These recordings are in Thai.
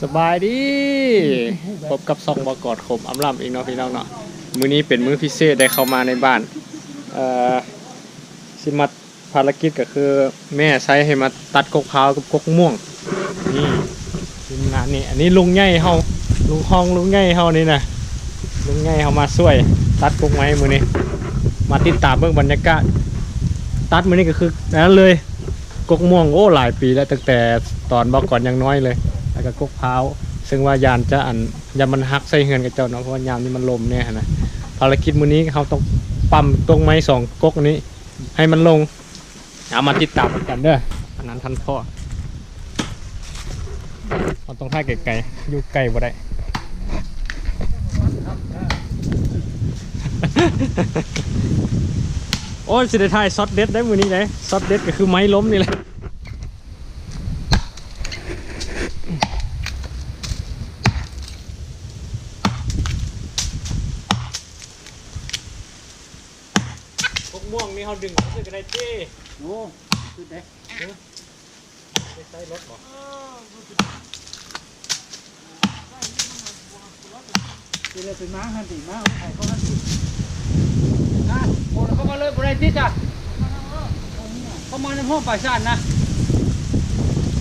สบายดีพบกับซองบกอดขมอำลำอีกเนาะพี่น้องเนาะมื้อนี้เป็นมื้อพิเศษได้เข้ามาในบ้านสิมาภารกิจก็คือแม่ใช้ให้มาตัดกกพร้าวกับกกม่วงนี่ทีมงานนี่อันนี้ลุงใหญ่เฮาลุงห้องลุงใหญ่เฮานี่นะลุงใหญ่เฮามาช่วยตัดกกไม้มื้อนี้มาติดตามเบิ่งบรรยากาศตัดมื้อนี้ก็คือนั้นเลยกกม่วงโอ้หลายปีแล้วตั้งแต่ตอนบ่ก่อนยังน้อยเลยแล้วก็กกพร้าวซึ่งว่ายานจะยานมันหักใส่เฮือนกับเจ้าเนาะเพราะว่ายามนี้มันลมเนี่ยนะภารกิจมื้อนี้เขาต้องปั๊มตรงไม้2กกนี้ให้มันลงเอามาติดตามกันเด้ออันนั้นท่านพ่อเราต้องท่าไกลๆอยู่ไกลบ่ได้ โอ้ยสิได้ถ่ายช็อตเด็ดได้มื้อนี้เลยช็อตเด็ดก็คือไม้ล้มนี่แหละพวกม่วงนี่เขาดึงเขาสึกได้ที่โอ้คือได้ใส่รถบ่ที่เลยเป็นม้าหันตีม้าไอ้เขาหันตีโอ้แล้วเขามาเลยบริษัทจ้ะเขามาในห้องฝ่ายชาตินะ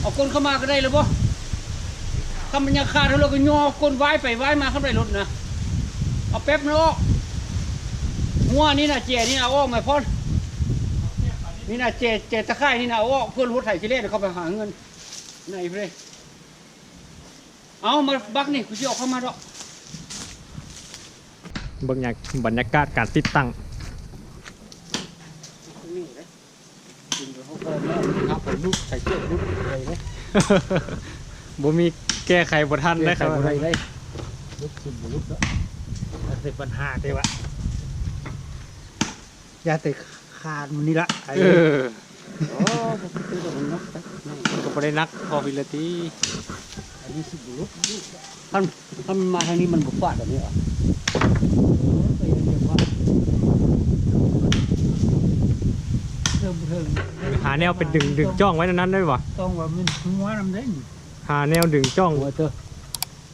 เอาคนเข้ามาก็ได้เลยบ่ถ้ามันยังขาดเราก็ย่อคนไว้ไปไว้มาเข้าไปรถนะเอาแป๊บนึงออกหัวนี่นะเจนี่นะออกมาพ่อนี่นะเจตะไคร่นี่นะออกเพื่อนรถไถชิเล่เขาไปหาเงินไหนเพื่อนเอามาบักนี่กูจะออกเข้ามาดอกบรรยากาศการติดตั้งนี่เลยกินไปเขาก็แล้วครับผมลูกใส่เสื้อลูกอะไรเนี่ยบ่มีแก้ไขบ่ทันได้ครับอะไรได้ลูกขึ้นลูกแล้วแต่ปัญหาเด้วะยาแต่ขาดมันนี่ละโอ้ก็บ่ได้นักพอวิลตีอันนี้สิบุลุกท่านมาทางนี้มันบุฟาดแบบนี้เหรอหาแนวเป็นดึงจ้องไว้นั้นได้ป่ะต้องว่ามันหัวน้ำได้หาแนวดึงจ้องหัวเตอ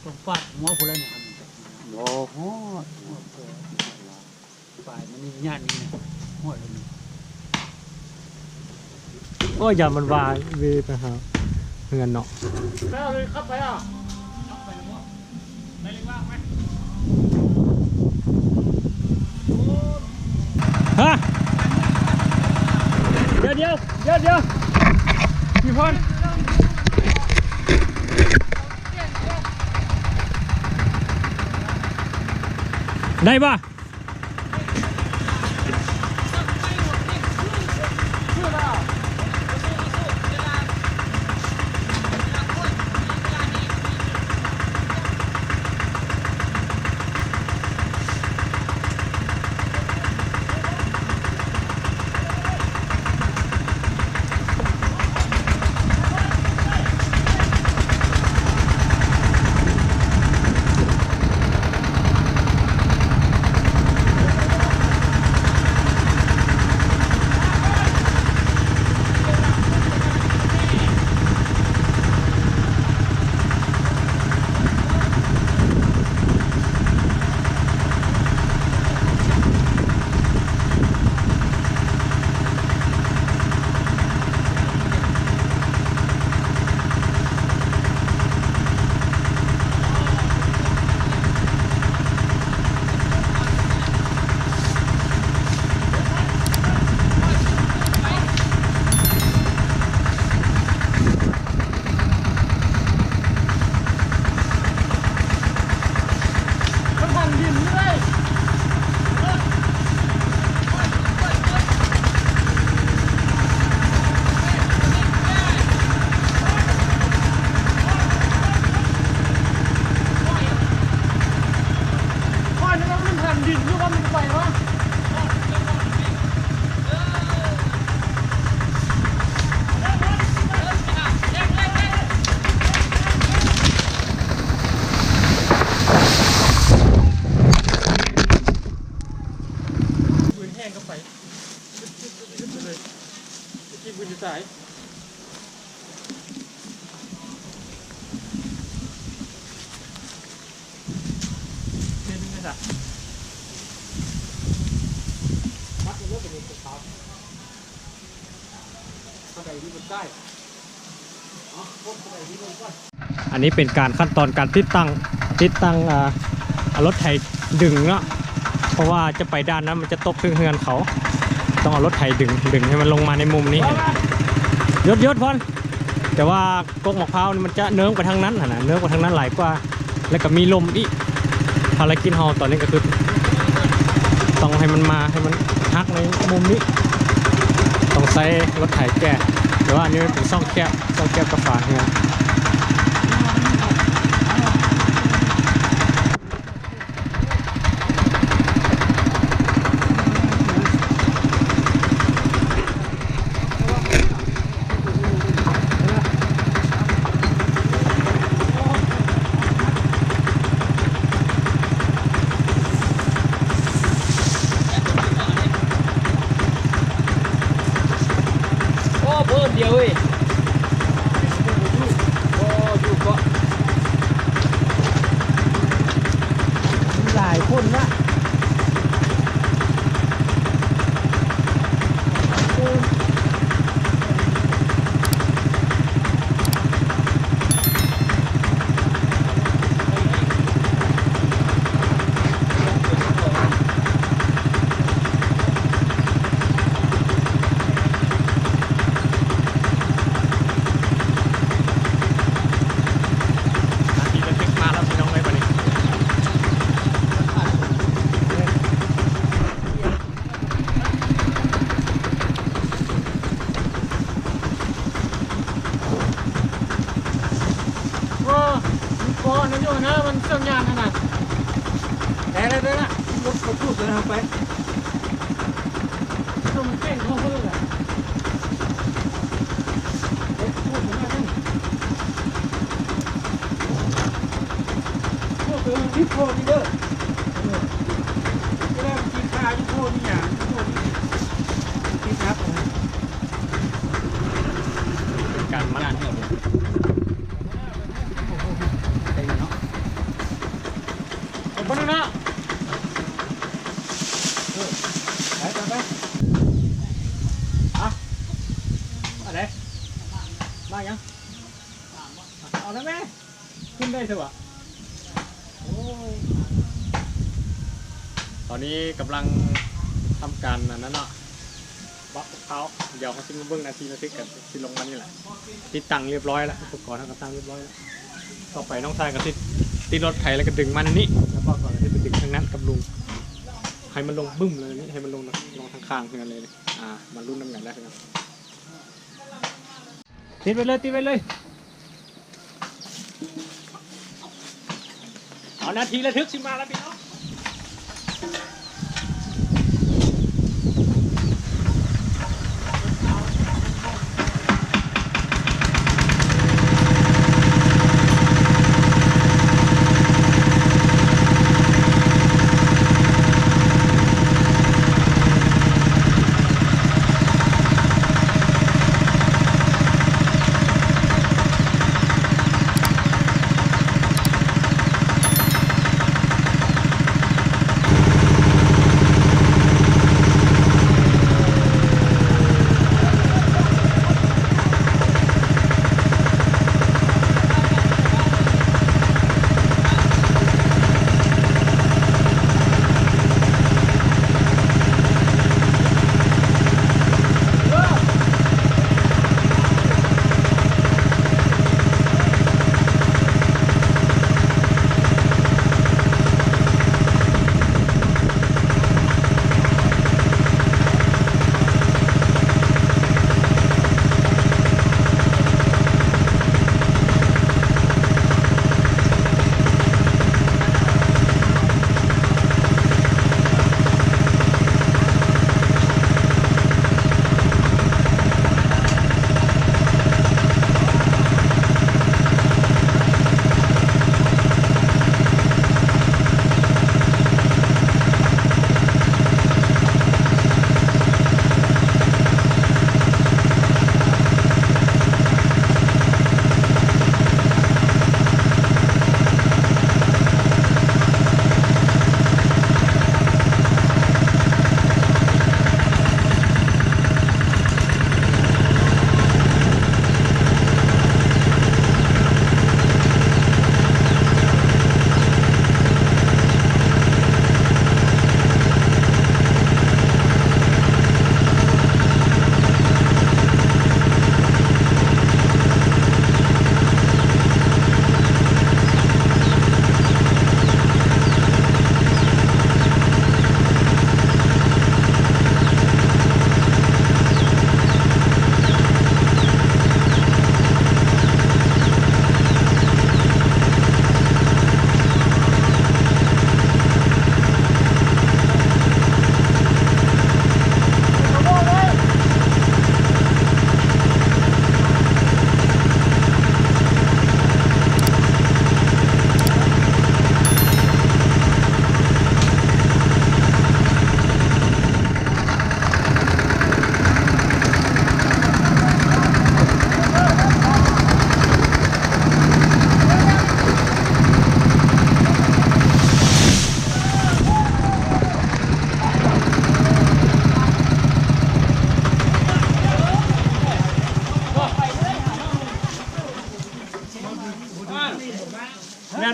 ต้องฟาดหัวคนละเนี่ยโอ้โหฝ่ายมันนี่ญาตินี่หัวเลยโอ้ยอย่ามันวายเวไปหาเงินเนาะแล้วเลยขับไปอ่ะขับไปแล้วมั้งได้เล็กว่างไหมฮะเดี๋ยวพี่พรได้ป่ะ กินบุญสายเป็นไงจ๊ะมัดมันเลิกเป็นเอกสารเข้าใจที่มันได้อ๋อพบเข้าใจที่มันก่อนอันนี้เป็นการขั้นตอนการติดตั้งรถไถดึงเนาะเพราะว่าจะไปด้านนั้นมันจะตกถึงเฮือนเขาต้องเอารถไถดึงให้มันลงมาในมุมนี้ยศพอนแต่ว่ากกมะพร้าวมันจะเนื้อไปทางนั้นนะเนื้อไปทางนั้นหลายกว่าแล้วก็มีลมอีกภารกิจเฮาตอนนี้ก็คือต้องให้มันมาให้มันฮักในมุมนี้ต้องใช้รถไถแก่แต่ว่าอันนี้เป็นซ่องแคบกระฝาเฮือนเดียวเว้ยโอ้ดูก็หลายคนนะนั่นอยู่นะมันเครื่องยานขนาดแต่อะไรด้วยนะรถกระทุ้เลยทำไปต้องเต้นเข้าเพื่อเลยรถพูดถึงอะไรพวกคือทิพโพนี่เด้อจะได้กินข้าวทิพโพนี่อย่างทิพโพนี่ทิพครับการมันงานเนี่ยคนนึงนะไปอะไรมายังเอาแล้วแม่ขึ้นได้สิวะตอนนี้กำลังทำการนั้นเนาะบล็อกเขาเดี๋ยวเขาซิ้งเบื้องนาทีกันที่ลงมานี่แหละติดตั้งเรียบร้อยแล้วอุปกรณ์เขาตั้งเรียบร้อยแล้วต่อไปน้องชายก็ติดรถไถแล้วก็ดึงมันอันนี้แล้วก็ก่อนที่จะดึงทางนั้นกับลุงให้มันลงบึ้มเลยนี่ให้มันลงทางข้างเพื่อนเลยมันรุ่นน้ำหนักได้ครับติดไปเลยเอานาทีระทึกสิมาแล้วพี่น้อง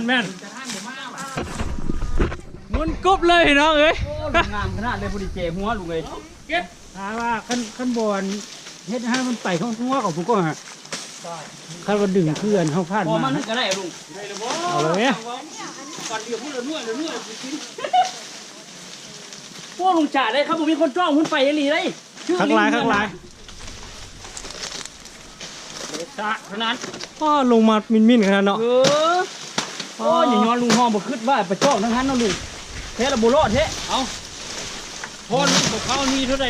แม่นมุนกบเลยน้องเอ้ย งามขนาดเลยพอดีเจ๋หัวลุงเลย เก็บ ถามว่าขั้นบนเฮ็ดให้มันไปข้างหัวของผมก็ฮะขั้นว่าดึงเคลื่อนเขาพลาด พอ มา มันก็ได้ลุง เอาเลยเนี่ย ก่อนเดี๋ยวพูดเลยนวดกินพวกลุงจ่าได้ครับผมมีคนจ้องหุ้นไปอีหลีเลย ข้างลาย จ่าขนาด พ่อลงมามินขนาดเนาะ โอ้ยย้อนลุงห้องบ่ขึ้นว่าไปจ้องทั้งนั้นเนาะลุงเทละบุรอดเทเอาพอลุงบอกเขานี่เท่าไร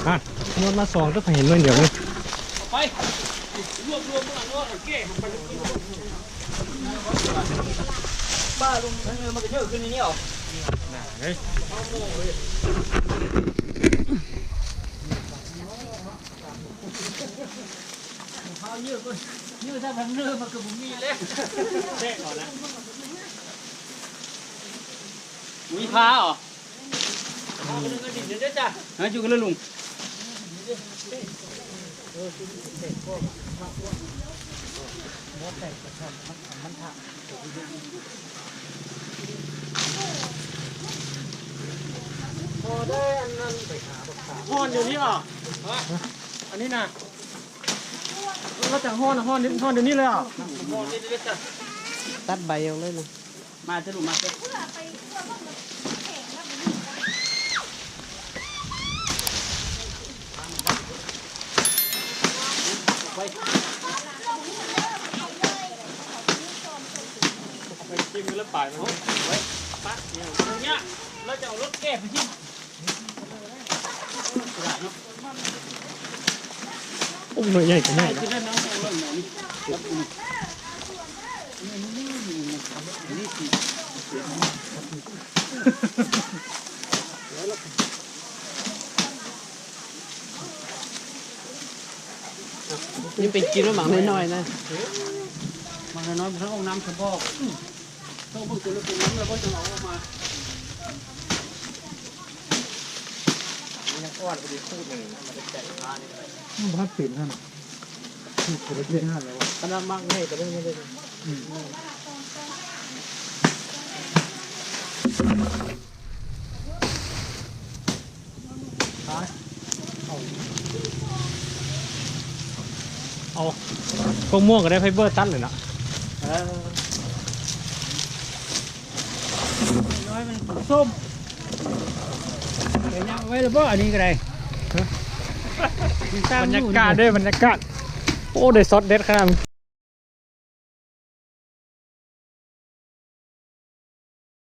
อ่ะนวดมา2ก็เห็นเลยเดี๋ยวนี้ ไปรวมเมื่อโอเคบ้าลุงมันก็เยอะขึ้นนี่หรอ เขาเยอะถ้าพันเนื้อมันก็บุมีเล็กเด็กก่อนนะมีพาเหรอพาไปนึงก็ดิเดี๋ยวจ้ะฮะอยู่กันเลยลุง พอได้อันนั้นไปหาบักขา ห้อนอยู่นี่เหรออันนี้นะเราจะห้อนเดี๋ยวนี้เลยอ่ะห้อนเดี๋ยวจ้ะ ตัดใบเอาเลยนะ มาจะลุงมาจะไปจิ้มแล้วป่ายมันไว้ปั๊บเนี่ยตรงเนี้ยเราจะเอารถแก้ไปที่ อุ้มหน่อยใหญ่กันใหญ่ ที่นั่นน้องเอาเรื่องไหนนี่ นี่เป็นกินแล้วหมังน้อยๆนะ มันน้อยมันเอาน้ำเฉพาะต้องพูดตัวเรื่องน้ำแล้วก็จะเอาออกมา ยังอ้อนพอดีคู่หนึ่งมันจะแตกขานี่เลย พัดตื่นท่านที่ผมเล่นท่านแล้ว ขนาดมากให้ก็ได้ไม่ได้เอาพวกม่วงก็ได้ไฟเบอร์ตัดเลยเนาะ น้อยมันส้มเดี๋ยวยังไว้แล้วบ่อันนี้ก็ได้ บรรยากาศด้วยบรรยากาศโอ้ได้ซอสเด็ดขนาด